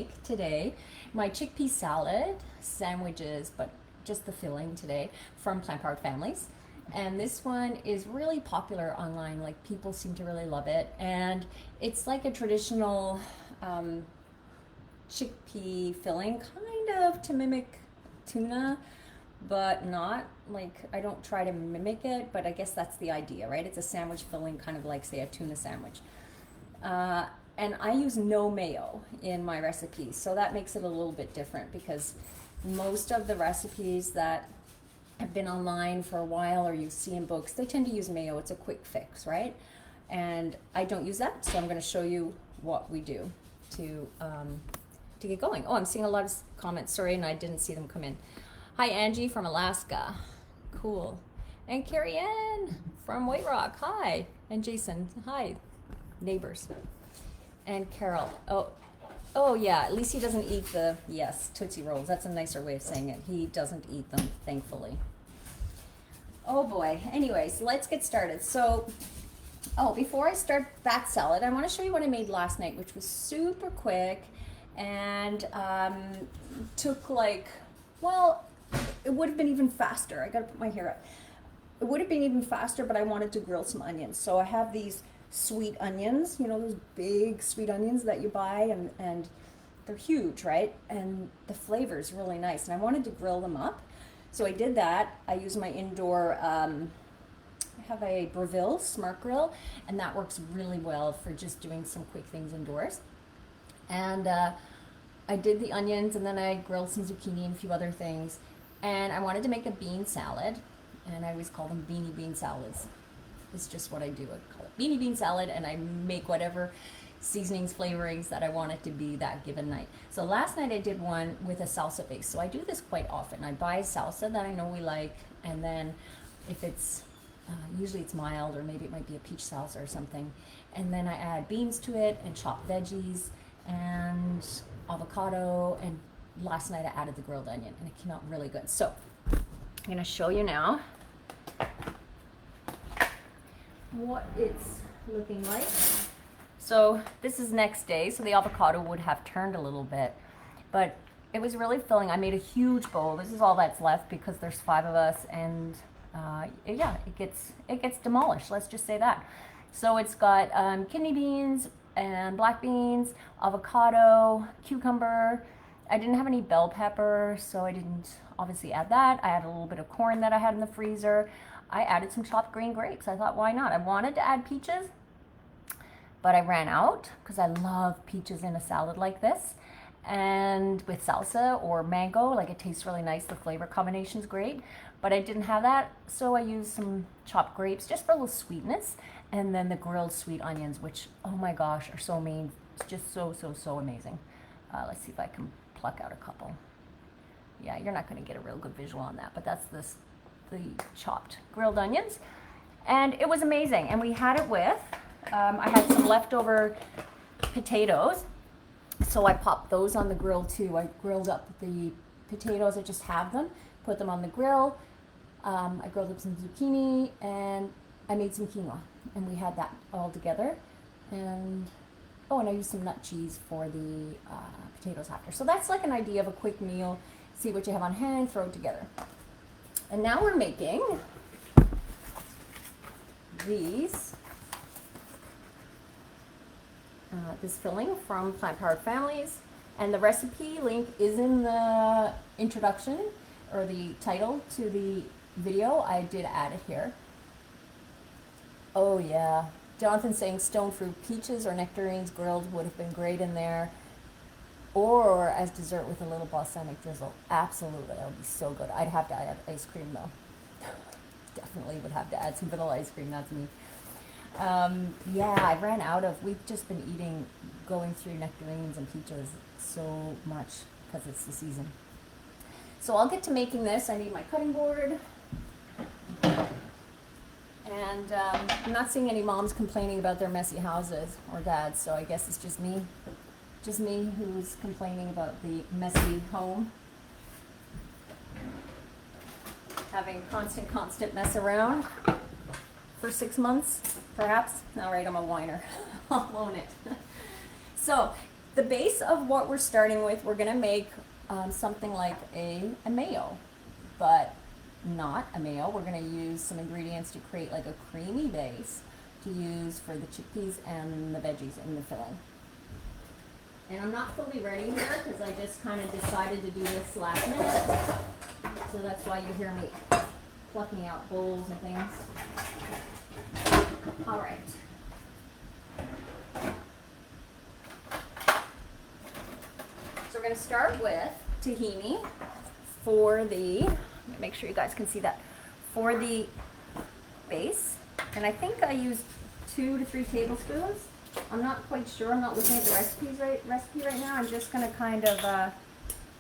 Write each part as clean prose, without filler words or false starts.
make today my chickpea salad sandwiches, but just the filling today from plant-powered families. And this one is really popular online. Like, people seem to really love it. And it's like a traditional chickpea filling, kind of to mimic tuna, but not like, I don't try to mimic it, but I guess that's the idea, right? It's a sandwich filling, kind of like, say, a tuna sandwich. And I use no mayo in my recipes, so that makes it a little bit different, because most of the recipes that have been online for a while or you see in books, they tend to use mayo. It's a quick fix, right? And I don't use that, so I'm going to show you what we do to get going. Oh, I'm seeing a lot of comments. Sorry, and I didn't see them come in. Hi, Angie from Alaska. Cool. And Carrie Ann from White Rock. Hi. And Jason. Hi. Neighbors. And Carol. Oh yeah, at least he doesn't eat the, yes, Tootsie Rolls. That's a nicer way of saying it. He doesn't eat them, thankfully. Oh boy. Anyways, let's get started. So, before I start that salad, I want to show you what I made last night, which was super quick and took like, well, it would have been even faster. I gotta put my hair up. It would have been even faster, but I wanted to grill some onions. So I have these sweet onions, you know, those big sweet onions that you buy, and they're huge, right? And the flavor is really nice, and I wanted to grill them up. So I did that. I use my indoor, I have a Breville Smart Grill, and that works really well for just doing some quick things indoors. And I did the onions, and then I grilled some zucchini and a few other things. And I wanted to make a bean salad, and I always call them beanie bean salads. It's just what I do. I call it beanie bean salad, and I make whatever seasonings, flavorings that I want it to be that given night. So last night I did one with a salsa base. So I do this quite often. I buy salsa that I know we like, and then if it's, usually it's mild, or maybe it might be a peach salsa or something, and then I add beans to it and chopped veggies and avocado, and last night I added the grilled onion, and it came out really good. So I'm going to show you now what it's looking like. So this is next day, so the avocado would have turned a little bit, but it was really filling. I made a huge bowl. This is all that's left because there's 5 of us, and yeah, it gets demolished. Let's just say that. So it's got kidney beans and black beans, avocado, cucumber. I didn't have any bell pepper, so I didn't obviously add that. I had a little bit of corn that I had in the freezer. I added some chopped green grapes. I thought, why not? I wanted to add peaches, but I ran out because I love peaches in a salad like this. And with salsa or mango, like, it tastes really nice. The flavor combination is great, but I didn't have that, so I used some chopped grapes just for a little sweetness, and then the grilled sweet onions, which, oh my gosh, are so mean. It's just so amazing. Let's see if I can pluck out a couple. Yeah, you're not going to get a real good visual on that, but that's the chopped grilled onions, and it was amazing. And we had it with, I had some leftover potatoes, so I popped those on the grill too. I grilled up the potatoes. I just have them, put them on the grill. I grilled up some zucchini, and I made some quinoa, and we had that all together. And and I used some nut cheese for the potatoes after. So that's like an idea of a quick meal. See what you have on hand, throw it together. And now we're making these, this filling from Plant Powered Families. And the recipe link is in the introduction, or the title to the video. I did add it here. Oh yeah. Jonathan's saying stone fruit peaches or nectarines grilled would have been great in there, or as dessert with a little balsamic drizzle. Absolutely, that would be so good. I'd have to add ice cream though. Definitely would have to add some vanilla ice cream. That's me. Yeah, I ran out of. We've just been going through nectarines and peaches so much because it's the season. So I'll get to making this. I need my cutting board. And I'm not seeing any moms complaining about their messy houses, or dads, so I guess it's just me who's complaining about the messy home. Having constant mess around for 6 months, perhaps. All right, I'm a whiner. I'll own it. So the base of what we're starting with, we're gonna make something like a mayo, but not a mayo. We're gonna use some ingredients to create like a creamy base to use for the chickpeas and the veggies in the filling. And I'm not fully ready here because I just kind of decided to do this last minute. So that's why you hear me plucking out bowls and things. All right. So we're going to start with tahini for the, let me make sure you guys can see that, for the base. And I think I used 2 to 3 tablespoons. I'm not quite sure. I'm not looking at the recipe right now. I'm just going to kind of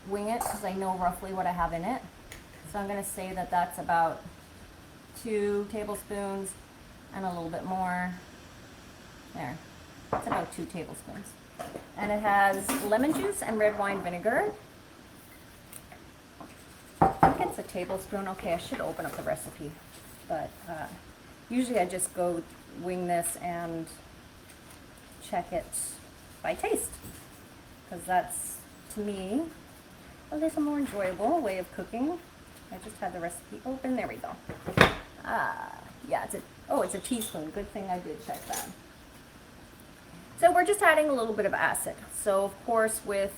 wing it because I know roughly what I have in it. So I'm going to say that that's about 2 tablespoons and a little bit more. There. That's about 2 tablespoons. And it has lemon juice and red wine vinegar. I think it's a tablespoon. Okay, I should open up the recipe. But usually I just go wing this and check it by taste. Because that's, to me, a little more enjoyable way of cooking. I just had the recipe open. There we go. Yeah, it's a teaspoon. Good thing I did check that. So we're just adding a little bit of acid. So of course with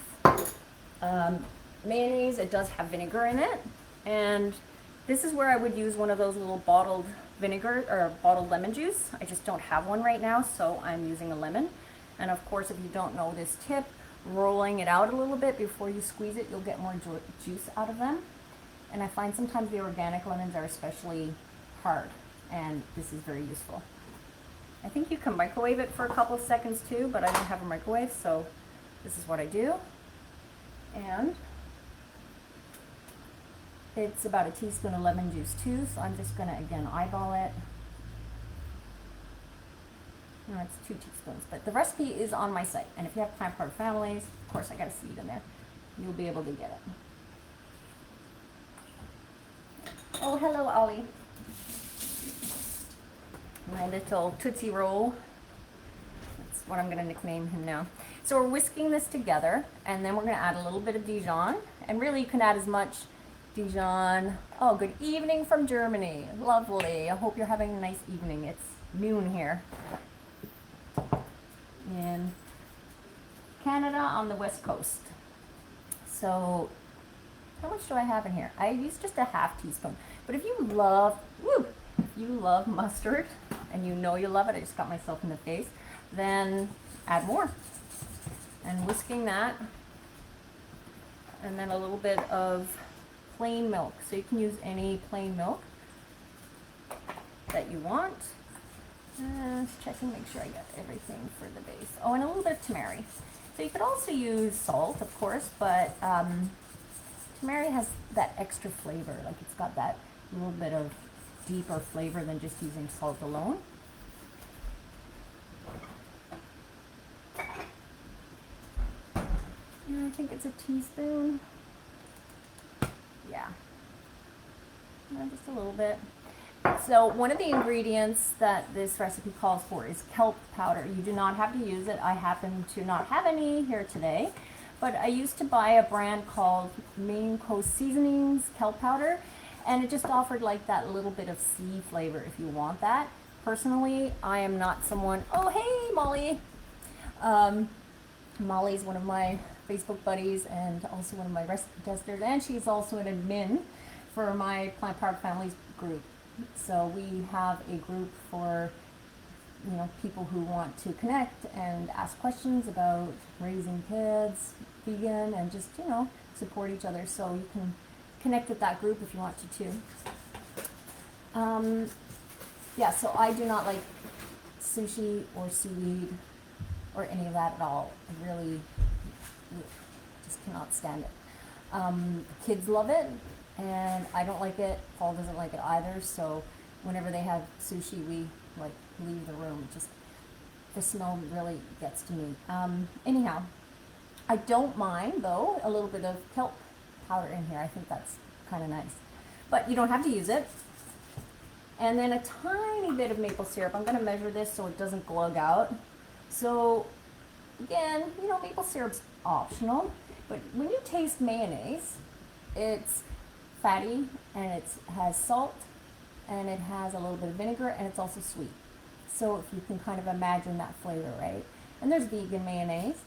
mayonnaise, it does have vinegar in it. And this is where I would use one of those little bottled vinegar or bottled lemon juice. I just don't have one right now, so I'm using a lemon. And of course, if you don't know this tip, rolling it out a little bit before you squeeze it, you'll get more juice out of them. And I find sometimes the organic lemons are especially hard, and this is very useful. I think you can microwave it for a couple of seconds too, but I don't have a microwave, so this is what I do. And it's about a teaspoon of lemon juice too, so I'm just gonna, again, eyeball it. No, it's 2 teaspoons, but the recipe is on my site. And if you have plant-powered families, of course I got a seed in there, you'll be able to get it. Oh, hello, Ollie. My little Tootsie Roll. That's what I'm gonna nickname him now. So we're whisking this together, and then we're gonna add a little bit of Dijon. And really you can add as much Dijon. Oh, good evening from Germany. Lovely. I hope you're having a nice evening. It's noon here in Canada on the west coast. So how much do I have in here? I use just a half teaspoon. But if you love, if you love mustard, and you know you love it, I just got myself in the face, then add more. And whisking that, and then a little bit of plain milk. So you can use any plain milk that you want. Just checking, make sure I got everything for the base. Oh, and a little bit of tamari. So you could also use salt, of course, but tamari has that extra flavor. Like it's got that little bit of deeper flavor than just using salt alone. And I think it's a teaspoon. Yeah. Just a little bit. So one of the ingredients that this recipe calls for is kelp powder. You do not have to use it. I happen to not have any here today, but I used to buy a brand called Maine Coast Seasonings kelp powder, and it just offered like that little bit of sea flavor if you want that. Personally, I am not someone, oh hey Molly. Molly's one of my Facebook buddies and also one of my recipe testers, and she's also an admin for my Plant Powered Families group. So we have a group for, you know, people who want to connect and ask questions about raising kids, vegan, and just, you know, support each other. So you can connect with that group if you want to too. Yeah, so I do not like sushi or seaweed or any of that at all. I really just cannot stand it. Kids love it. And I don't like it. Paul doesn't like it either. So whenever they have sushi, we like leave the room. Just the smell really gets to me. Anyhow, I don't mind though a little bit of kelp powder in here. I think that's kind of nice, but you don't have to use it. And then a tiny bit of maple syrup. I'm going to measure this so it doesn't glug out. So again, you know, maple syrup's optional, but when you taste mayonnaise, it's fatty and it has salt and it has a little bit of vinegar and it's also sweet. So if you can kind of imagine that flavor, right? And there's vegan mayonnaise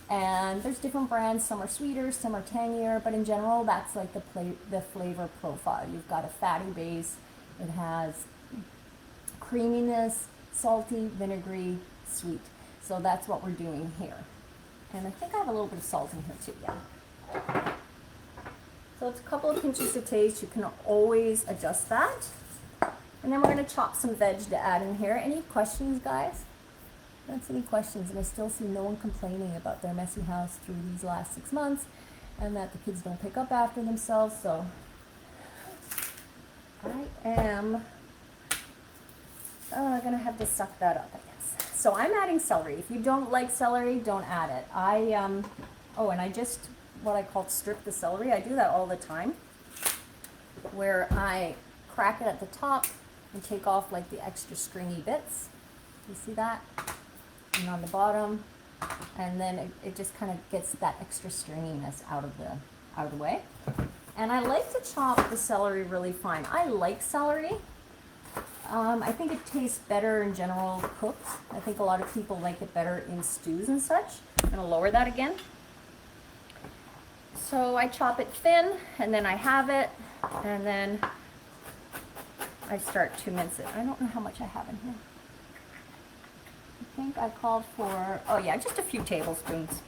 and there's different brands. Some are sweeter, some are tangier, but in general, that's like the flavor profile. You've got a fatty base. It has creaminess, salty, vinegary, sweet. So that's what we're doing here. And I think I have a little bit of salt in here too, yeah. So it's a couple of pinches to taste. You can always adjust that. And then we're going to chop some veg to add in here. Any questions, guys? I don't see any questions, and I still see no one complaining about their messy house through these last 6 months and that the kids don't pick up after themselves. So I am going to have to suck that up, I guess. So I'm adding celery. If you don't like celery, don't add it. Oh, and I just, what I call strip the celery. I do that all the time, where I crack it at the top and take off like the extra stringy bits. You see that? And on the bottom, and then it just kind of gets that extra stringiness out of the way. And I like to chop the celery really fine. I like celery. I think it tastes better in general cooked. I think a lot of people like it better in stews and such. I'm gonna lower that again. So I chop it thin, and then I have it, and then I start to mince it. I don't know how much I have in here. I think I called for, oh yeah, just a few tablespoons.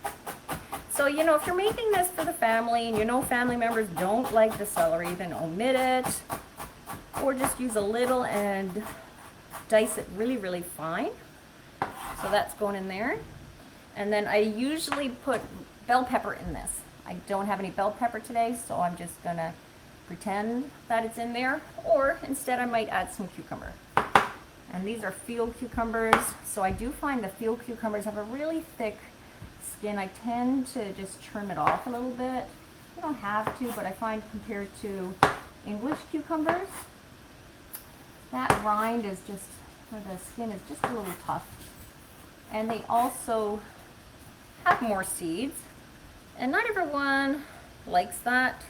So, you know, if you're making this for the family and you know family members don't like the celery, then omit it, or just use a little and dice it really, really fine. So that's going in there. And then I usually put bell pepper in this. I don't have any bell pepper today, so I'm just gonna pretend that it's in there, or instead I might add some cucumber. And these are field cucumbers, so I do find the field cucumbers have a really thick skin. I tend to just trim it off a little bit. You don't have to, but I find compared to English cucumbers, that rind is just, or the skin is just a little tough. And they also have more seeds, and not everyone likes that.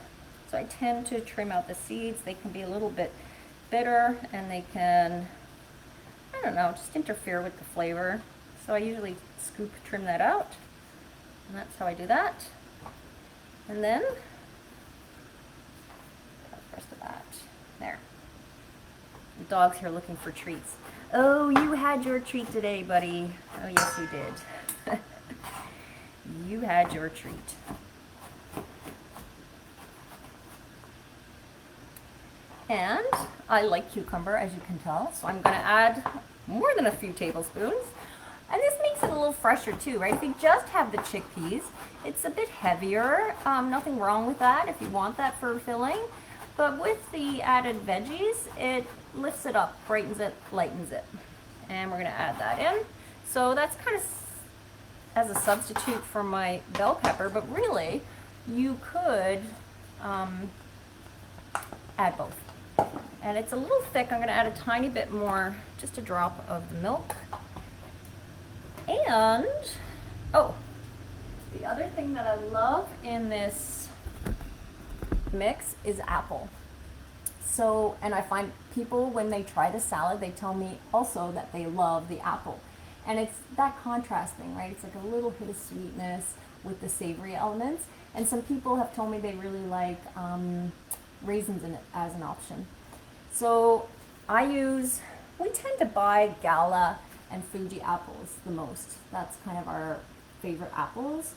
So I tend to trim out the seeds. They can be a little bit bitter, and they can, I don't know, just interfere with the flavor. So I usually trim that out. And that's how I do that. And then, the rest of that, there. The dog's here looking for treats. Oh, you had your treat today, buddy. Oh, yes, you did. You had your treat. And I like cucumber, as you can tell, so I'm going to add more than a few tablespoons. And this makes it a little fresher too, right? If you just have the chickpeas, it's a bit heavier. Nothing wrong with that if you want that for filling. But with the added veggies, it lifts it up, brightens it, lightens it. And we're going to add that in. So that's kind of as a substitute for my bell pepper, but really you could add both. And it's a little thick. I'm going to add a tiny bit more, just a drop of the milk. And, oh, the other thing that I love in this mix is apple. So, and I find people, when they try the salad, they tell me also that they love the apple. And it's that contrast thing, right? It's like a little hit of sweetness with the savory elements. And some people have told me they really like raisins in it as an option. So we tend to buy Gala and Fuji apples the most. That's kind of our favorite apples.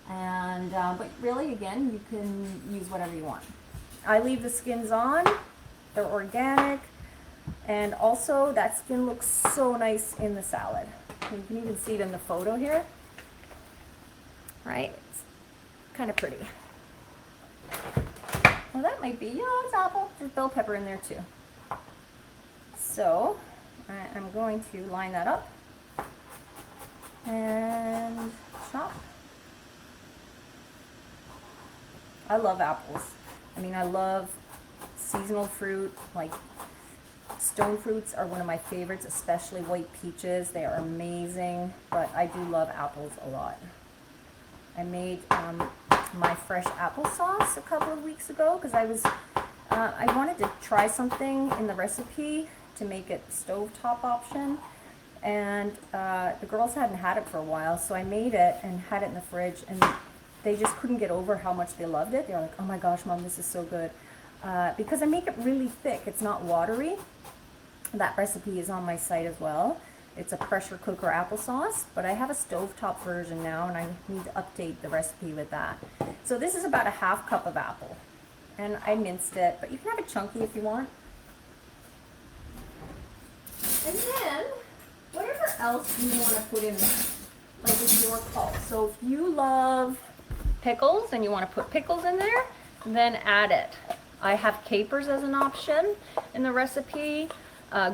And but really, again, you can use whatever you want. I leave the skins on. They're organic. And also, that skin looks so nice in the salad. You can even see it in the photo here. Right? It's kind of pretty. Well, that might be, it's apple. There's bell pepper in there too. So, I'm going to line that up and chop. I love apples. I mean, I love seasonal fruit, like Stone fruits are one of my favorites, especially white peaches. They are amazing, but I do love apples a lot. I made my fresh applesauce a couple of weeks ago because I wanted to try something in the recipe to make it stovetop option, and the girls hadn't had it for a while, so I made it and had it in the fridge, and they just couldn't get over how much they loved it. They're like, oh my gosh, Mom, this is so good. Because I make it really thick, it's not watery. That recipe is on my site as well. It's a pressure cooker applesauce, but I have a stovetop version now, and I need to update the recipe with that. So this is about a half cup of apple, and I minced it, but you can have it chunky if you want. And then, whatever else you want to put in, like it's your call. So if you love pickles and you want to put pickles in there, then add it. I have capers as an option in the recipe.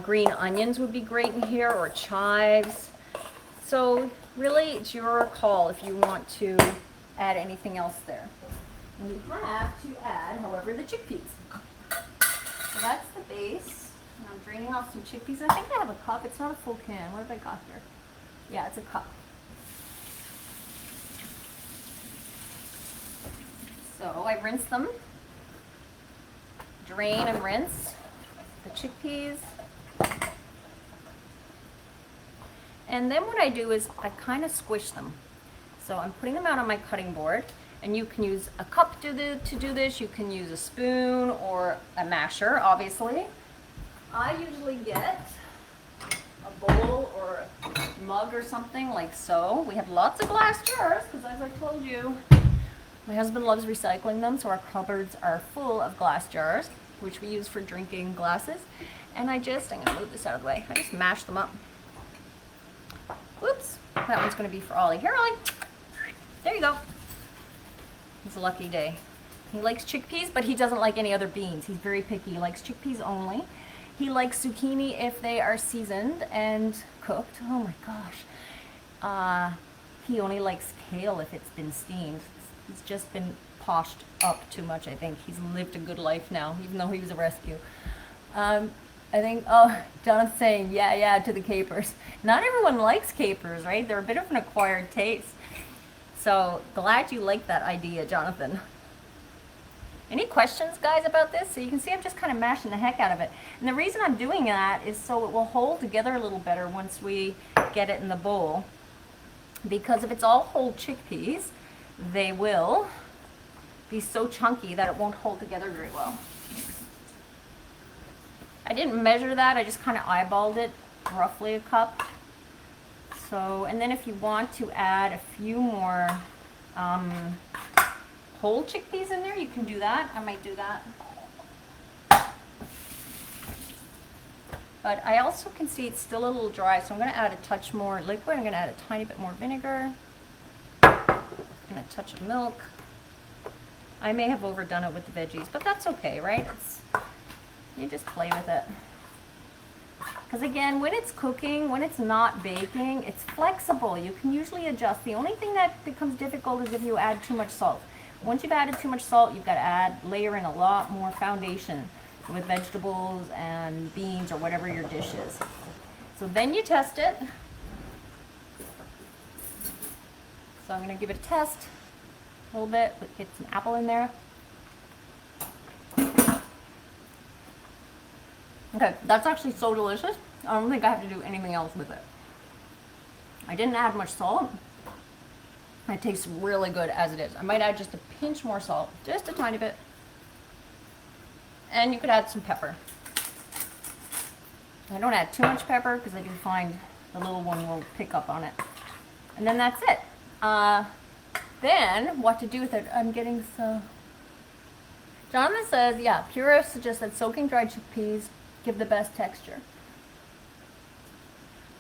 Green onions would be great in here, or chives. So really, it's your call if you want to add anything else there. And you have to add, however, the chickpeas. So that's the base. And I'm draining off some chickpeas. I think I have a cup. It's not a full can. What have I got here? Yeah, it's a cup. So I rinse them. Drain and rinse the chickpeas. And then what I do is I kind of squish them. So I'm putting them out on my cutting board, and you can use a cup to do this. You can use a spoon or a masher, obviously. I usually get a bowl or a mug or something like so. We have lots of glass jars because, as I told you, my husband loves recycling them, so our cupboards are full of glass jars, which we use for drinking glasses. And I'm going to move this out of the way. I just mash them up. Whoops, that one's going to be for Ollie. Here, Ollie. There you go. It's a lucky day. He likes chickpeas, but he doesn't like any other beans. He's very picky. He likes chickpeas only. He likes zucchini if they are seasoned and cooked. Oh my gosh. He only likes kale if it's been steamed. He's just been poshed up too much, I think. He's lived a good life now, even though he was a rescue. I think, oh, Jonathan's saying, yeah, to the capers. Not everyone likes capers, right? They're a bit of an acquired taste. So glad you like that idea, Jonathan. Any questions, guys, about this? So you can see I'm just kind of mashing the heck out of it. And the reason I'm doing that is so it will hold together a little better once we get it in the bowl. Because if it's all whole chickpeas, they will be so chunky that it won't hold together very well. I didn't measure that, I just kind of eyeballed it, roughly a cup. So, and then if you want to add a few more whole chickpeas in there, you can do that. I might do that. But I also can see it's still a little dry, so I'm going to add a touch more liquid. I'm going to add a tiny bit more vinegar and a touch of milk. I may have overdone it with the veggies, but that's okay, right? You just play with it. Because again, when it's cooking, when it's not baking, it's flexible. You can usually adjust. The only thing that becomes difficult is if you add too much salt. Once you've added too much salt, you've got to layer in a lot more foundation with vegetables and beans or whatever your dish is. So then you test it. So I'm going to give it a test a little bit, get some apple in there. Okay, that's actually so delicious. I don't think I have to do anything else with it. I didn't add much salt. It tastes really good as it is. I might add just a pinch more salt, just a tiny bit. And you could add some pepper. I don't add too much pepper because I do find the little one will pick up on it. And then that's it. Then what to do with it? I'm getting so... Jonathan says, yeah, purists suggest that soaking dried chickpeas give the best texture.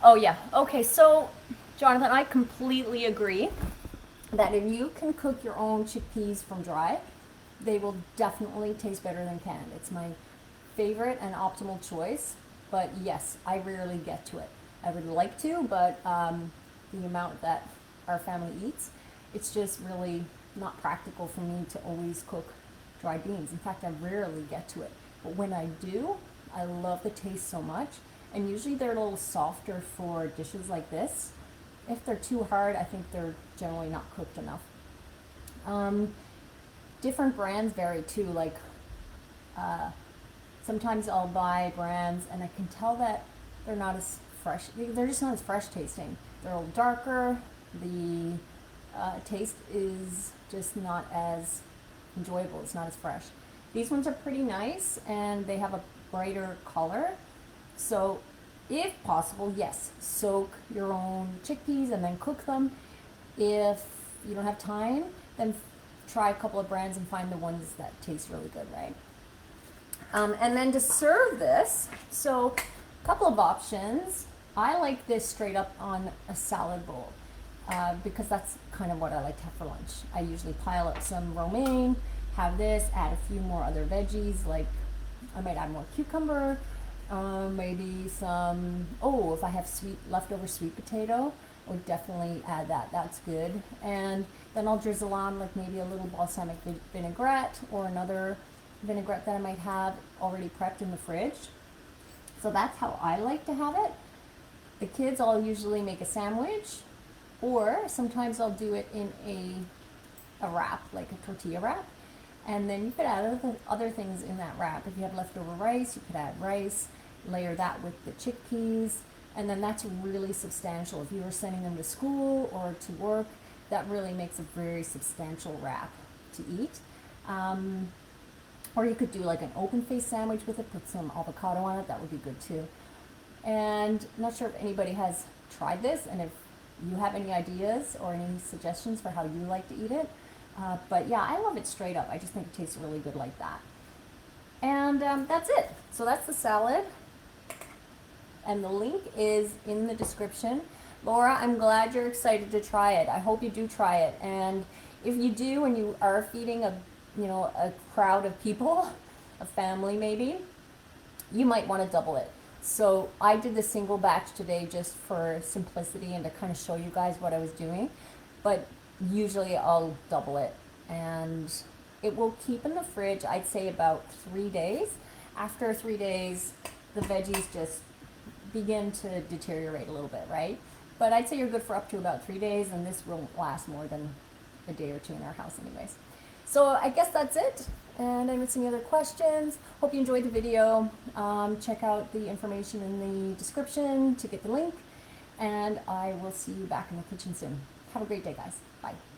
Oh yeah, okay, so Jonathan, I completely agree that if you can cook your own chickpeas from dry, they will definitely taste better than canned. It's my favorite and optimal choice, but yes, I rarely get to it. I would like to, but the amount that our family eats, it's just really not practical for me to always cook dried beans. In fact, I rarely get to it, but when I do, I love the taste so much. And usually they're a little softer for dishes like this. If they're too hard, I think they're generally not cooked enough. Different brands vary too. Like sometimes I'll buy brands and I can tell that they're not as fresh. They're just not as fresh tasting. They're a little darker. The taste is just not as enjoyable. It's not as fresh. These ones are pretty nice and they have a brighter color. So if possible, yes, soak your own chickpeas and then cook them. If you don't have time, then try a couple of brands and find the ones that taste really good, right? And then to serve this, so a couple of options. I like this straight up on a salad bowl because that's kind of what I like to have for lunch. I usually pile up some romaine, have this, add a few more other veggies, like I might add more cucumber, maybe some, if I have leftover sweet potato, I would definitely add that. That's good. And then I'll drizzle on like maybe a little balsamic vinaigrette or another vinaigrette that I might have already prepped in the fridge. So that's how I like to have it. The kids, I'll usually make a sandwich, or sometimes I'll do it in a wrap, like a tortilla wrap. And then you could add other things in that wrap. If you have leftover rice, you could add rice, layer that with the chickpeas, and then that's really substantial. If you were sending them to school or to work, that really makes a very substantial wrap to eat. Or you could do like an open-faced sandwich with it, put some avocado on it, that would be good too. And I'm not sure if anybody has tried this, and if you have any ideas or any suggestions for how you like to eat it. But yeah, I love it straight up. I just think it tastes really good like that. And that's it. So that's the salad. And the link is in the description. Laura, I'm glad you're excited to try it. I hope you do try it. And if you do, and you are feeding a crowd of people, a family maybe, you might want to double it. So I did the single batch today just for simplicity and to kind of show you guys what I was doing. But usually I'll double it, and it will keep in the fridge, I'd say about 3 days. After 3 days, the veggies just begin to deteriorate a little bit, right? But I'd say you're good for up to about 3 days, and this won't last more than a day or two in our house anyways. So I guess that's it. And I miss any other questions. Hope you enjoyed the video. Check out the information in the description to get the link. And I will see you back in the kitchen soon. Have a great day, guys. Bye.